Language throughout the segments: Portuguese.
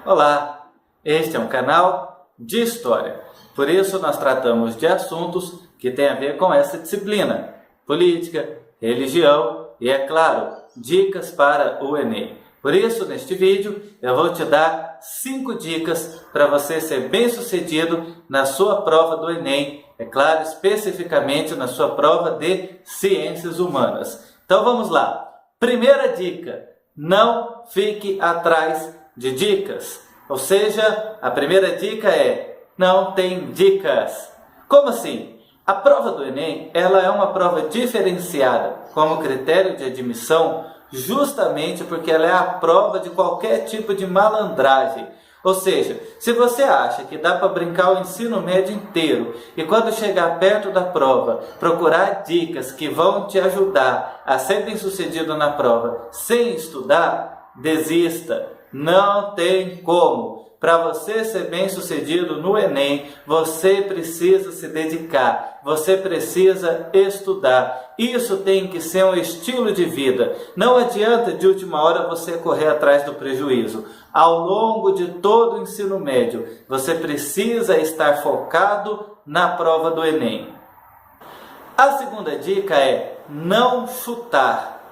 Olá, este é um canal de História, por isso nós tratamos de assuntos que têm a ver com essa disciplina, política, religião e, é claro, dicas para o Enem. Por isso, neste vídeo, eu vou te dar 5 dicas para você ser bem-sucedido na sua prova do Enem, é claro, especificamente na sua prova de Ciências Humanas. Então vamos lá. Primeira dica, não fique atrás de dicas. Ou seja, a primeira dica é, não tem dicas. Como assim? A prova do Enem, ela é uma prova diferenciada como critério de admissão, justamente porque ela é a prova de qualquer tipo de malandragem. Ou seja, se você acha que dá para brincar o ensino médio inteiro e quando chegar perto da prova, procurar dicas que vão te ajudar a ser bem-sucedido na prova sem estudar, desista. Não tem como. Para você ser bem-sucedido no Enem, você precisa se dedicar, você precisa estudar. Isso tem que ser um estilo de vida. Não adianta de última hora você correr atrás do prejuízo. Ao longo de todo o ensino médio, você precisa estar focado na prova do Enem. A segunda dica é não chutar.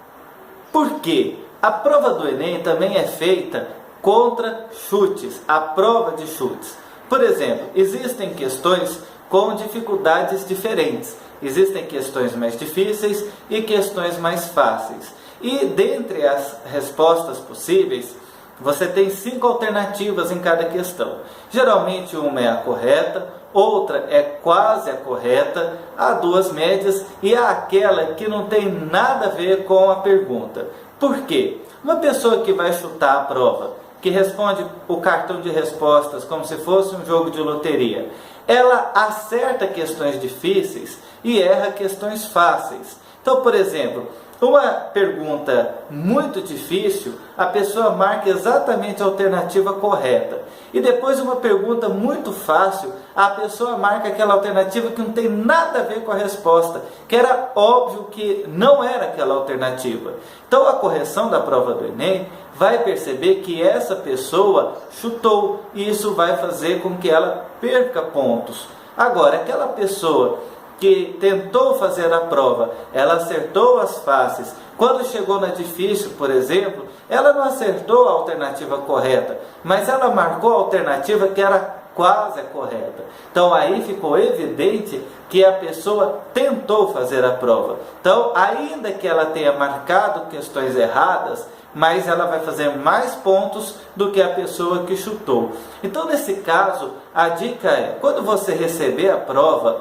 Por quê? A prova do Enem também é feita contra chutes, a prova de chutes. Por exemplo, existem questões com dificuldades diferentes. Existem questões mais difíceis e questões mais fáceis. E dentre as respostas possíveis, você tem 5 alternativas em cada questão. Geralmente uma é a correta, outra é quase a correta, há 2 médias e há aquela que não tem nada a ver com a pergunta. Por quê? Uma pessoa que vai chutar a prova, que responde o cartão de respostas como se fosse um jogo de loteria, ela acerta questões difíceis e erra questões fáceis. Então, por exemplo, uma pergunta muito difícil, a pessoa marca exatamente a alternativa correta. E depois uma pergunta muito fácil, a pessoa marca aquela alternativa que não tem nada a ver com a resposta, que era óbvio que não era aquela alternativa. Então a correção da prova do Enem vai perceber que essa pessoa chutou e isso vai fazer com que ela perca pontos. Agora, aquela pessoa que tentou fazer a prova, ela acertou as fáceis. Quando chegou na difícil, por exemplo, ela não acertou a alternativa correta, mas ela marcou a alternativa que era quase a correta. Então aí ficou evidente que a pessoa tentou fazer a prova. Então, ainda que ela tenha marcado questões erradas, mas ela vai fazer mais pontos do que a pessoa que chutou. Então, nesse caso, a dica é, quando você receber a prova,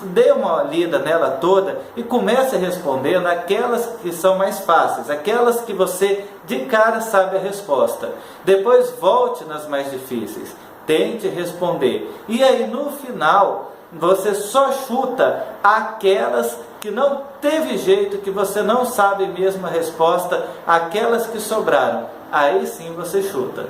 dê uma lida nela toda e comece a responder naquelas que são mais fáceis, aquelas que você de cara sabe a resposta. Depois volte nas mais difíceis, tente responder. E aí, no final, você só chuta aquelas que não teve jeito, que você não sabe mesmo a resposta, aquelas que sobraram. Aí sim você chuta.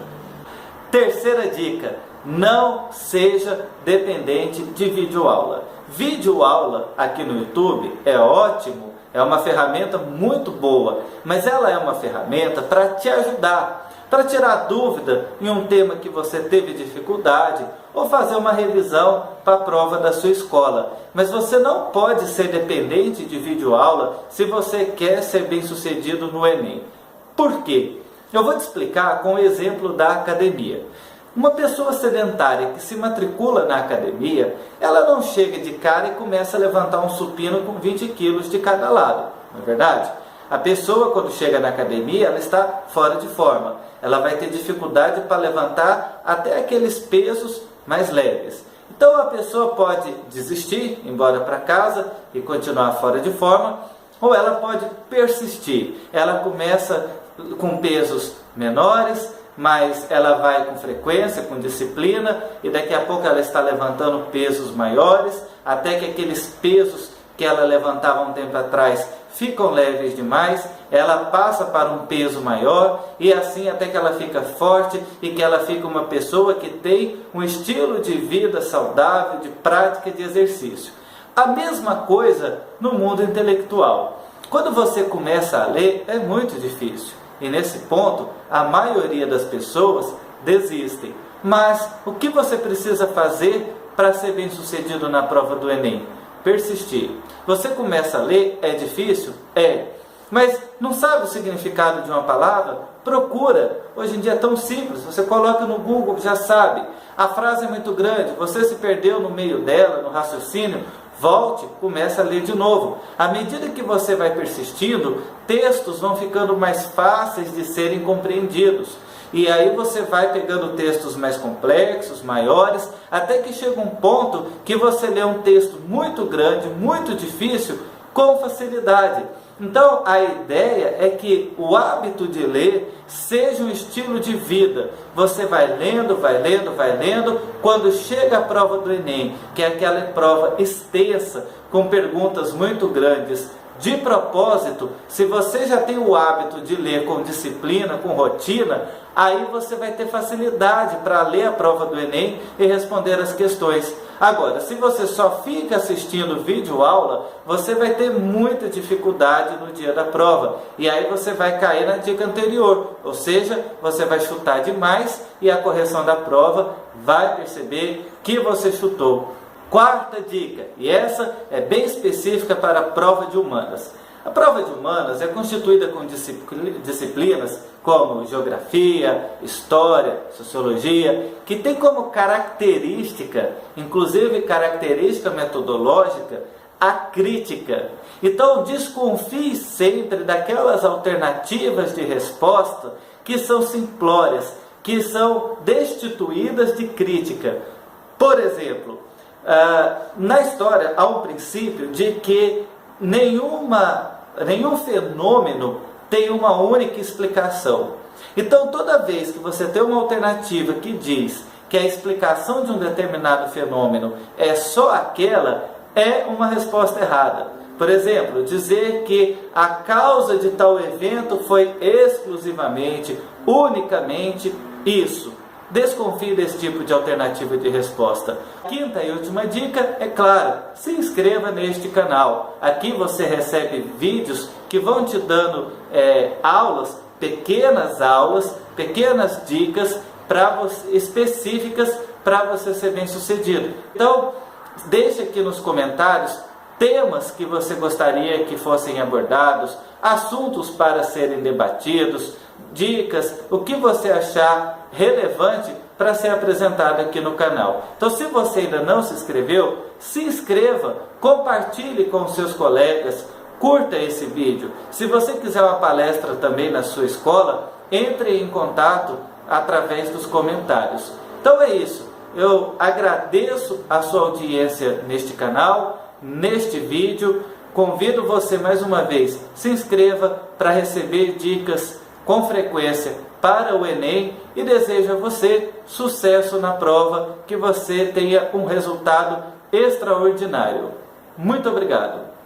Terceira dica, não seja dependente de videoaula. Videoaula aqui no YouTube é ótimo, é uma ferramenta muito boa, mas ela é uma ferramenta para te ajudar, para tirar dúvida em um tema que você teve dificuldade ou fazer uma revisão para a prova da sua escola. Mas você não pode ser dependente de videoaula se você quer ser bem-sucedido no Enem. Por quê? Eu vou te explicar com o exemplo da academia. Uma pessoa sedentária que se matricula na academia, ela não chega de cara e começa a levantar um supino com 20 quilos de cada lado, não é verdade? A pessoa, quando chega na academia, ela está fora de forma. Ela vai ter dificuldade para levantar até aqueles pesos mais leves. Então a pessoa pode desistir, ir embora para casa e continuar fora de forma, ou ela pode persistir. Ela começa com pesos menores, mas ela vai com frequência, com disciplina, e daqui a pouco ela está levantando pesos maiores, até que aqueles pesos que ela levantava um tempo atrás ficam leves demais, ela passa para um peso maior, e assim até que ela fica forte e que ela fica uma pessoa que tem um estilo de vida saudável, de prática de exercício. A mesma coisa no mundo intelectual. Quando você começa a ler, é muito difícil. E nesse ponto, a maioria das pessoas desistem. Mas o que você precisa fazer para ser bem sucedido na prova do Enem? Persistir. Você começa a ler, é difícil? É. Mas não sabe o significado de uma palavra? Procura. Hoje em dia é tão simples, você coloca no Google, já sabe. A frase é muito grande, você se perdeu no meio dela, no raciocínio, volte, comece a ler de novo. À medida que você vai persistindo, textos vão ficando mais fáceis de serem compreendidos. E aí você vai pegando textos mais complexos, maiores, até que chega um ponto que você lê um texto muito grande, muito difícil, com facilidade. Então, a ideia é que o hábito de ler seja um estilo de vida. Você vai lendo, vai lendo, vai lendo. Quando chega a prova do Enem, que é aquela prova extensa, com perguntas muito grandes, de propósito, se você já tem o hábito de ler com disciplina, com rotina, aí você vai ter facilidade para ler a prova do Enem e responder as questões. Agora, se você só fica assistindo vídeo aula, você vai ter muita dificuldade no dia da prova. E aí você vai cair na dica anterior, ou seja, você vai chutar demais e a correção da prova vai perceber que você chutou. Quarta dica, e essa é bem específica para a prova de humanas. A prova de humanas é constituída com disciplinas como geografia, história, sociologia, que tem como característica, inclusive característica metodológica, a crítica. Então desconfie sempre daquelas alternativas de resposta que são simplórias, que são destituídas de crítica. Por exemplo, na história há um princípio de que nenhum fenômeno tem uma única explicação. Então, toda vez que você tem uma alternativa que diz que a explicação de um determinado fenômeno é só aquela, é uma resposta errada. Por exemplo, dizer que a causa de tal evento foi exclusivamente, unicamente isso. Desconfie desse tipo de alternativa de resposta. Quinta e última dica, é claro, se inscreva neste canal. Aqui você recebe vídeos que vão te dando pequenas dicas específicas para você ser bem sucedido. Então, deixe aqui nos comentários temas que você gostaria que fossem abordados, assuntos para serem debatidos, dicas, o que você achar relevante para ser apresentado aqui no canal. Então, se você ainda não se inscreveu, se inscreva, compartilhe com os seus colegas, curta esse vídeo. Se você quiser uma palestra também na sua escola, entre em contato através dos comentários. Então é isso. Eu agradeço a sua audiência neste canal, neste vídeo. Convido você mais uma vez, se inscreva para receber dicas com frequência para o Enem e desejo a você sucesso na prova, que você tenha um resultado extraordinário. Muito obrigado!